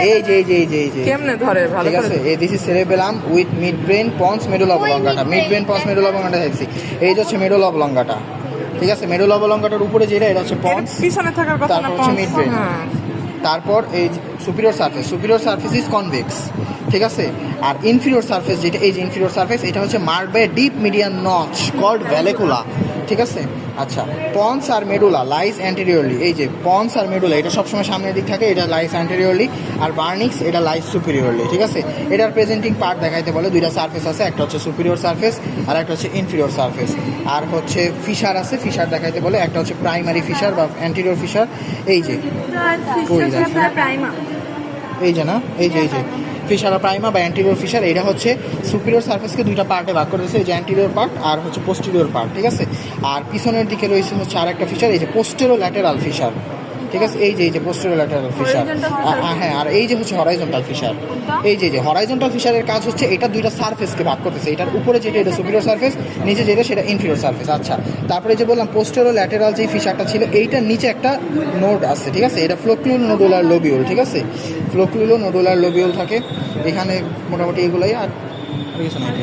এই যে এই যে এই যে এই যে কেমনে ধরে ভালো ঠিক আছে, করে? এই this is cerebellum with midbrain pons medulla oblongata. Midbrain pons medulla oblongata দেখছি, এই যে হচ্ছে মেডুলা অবলঙ্গাটা। ঠিক আছে, মেডুলা অবলঙ্গাটার উপরে যেটা এটা হচ্ছে পন্স, পিছনে থাকার কথা না, তারপর হচ্ছে মিড ব্রেন, হ্যাঁ। তারপর এই superior surface. Superior surface is convex. ঠিক আছে, আর ইনফিরিয়র সারফেস যেটা, এই যে ইনফিরিয়র সারফেস, এটা হচ্ছে marked by deep median notch called vallecula. ঠিক আছে, আচ্ছা, পন্স আর মেডুলা লাইস অ্যান্টেরিয়রলি। এই যে পন্স আর মেডুলা এটা সবসময় সামনের দিক থাকে, এটা লাইস অ্যান্টেরিয়রলি। আর বার্নিক্স এটা লাইস সুপিরিয়রলি। ঠিক আছে, এটার প্রেজেন্টিং পার্ট দেখাইতে বলে দুইটা সারফেস আছে, একটা হচ্ছে সুপিরিয়র সারফেস আর একটা হচ্ছে ইনফিরিয়র সারফেস। আর হচ্ছে ফিশার আছে, ফিশার দেখাইতে বলে, একটা হচ্ছে প্রাইমারি ফিশার বা অ্যান্টেরিয়র ফিশার। এই যে এই যে না, এই যে এই যে ফিশার প্রাইমা বা অ্যান্টিরিয়র ফিশার, এটা হচ্ছে সুপিরিয়র সার্ফেসকে দুইটা পার্টে ভাগ করে দিয়েছে, এই যে অ্যান্টিরিয়র পার্ট আর হচ্ছে পোস্টেরিয়র পার্ট। ঠিক আছে, আর পিছনের দিকে রয়েছে হচ্ছে আর একটা ফিশার, এই যে পোস্টেরো ল্যাটেরাল ফিশার। ঠিক আছে, এই যে পোস্টেরো ল্যাটেরাল ফিশার। হ্যাঁ, আর এই যে হচ্ছে হরাইজন্টাল ফিশার। এই যে হরাইজন্টাল ফিশারের কাজ হচ্ছে এটা দুইটা সারফেসকে ভাগ করতেছে, এটার উপরে যেটা এটা সুপিরিয়র সারফেস, নিচে যেটা সেটা ইনফিরিয়র সারফেস। আচ্ছা, তারপরে যে বললাম পোস্টেরো ল্যাটেরাল যে ফিশারটা ছিল, এইটার নিচে একটা নোড আছে। ঠিক আছে, এটা ফ্লোক্লুলো নোডুলার লোবিউল। ঠিক আছে, ফ্লোক্লুলো নোডুলার লোবিউল থাকে এখানে, মোটামুটি এগুলোই আর কিছু নাই।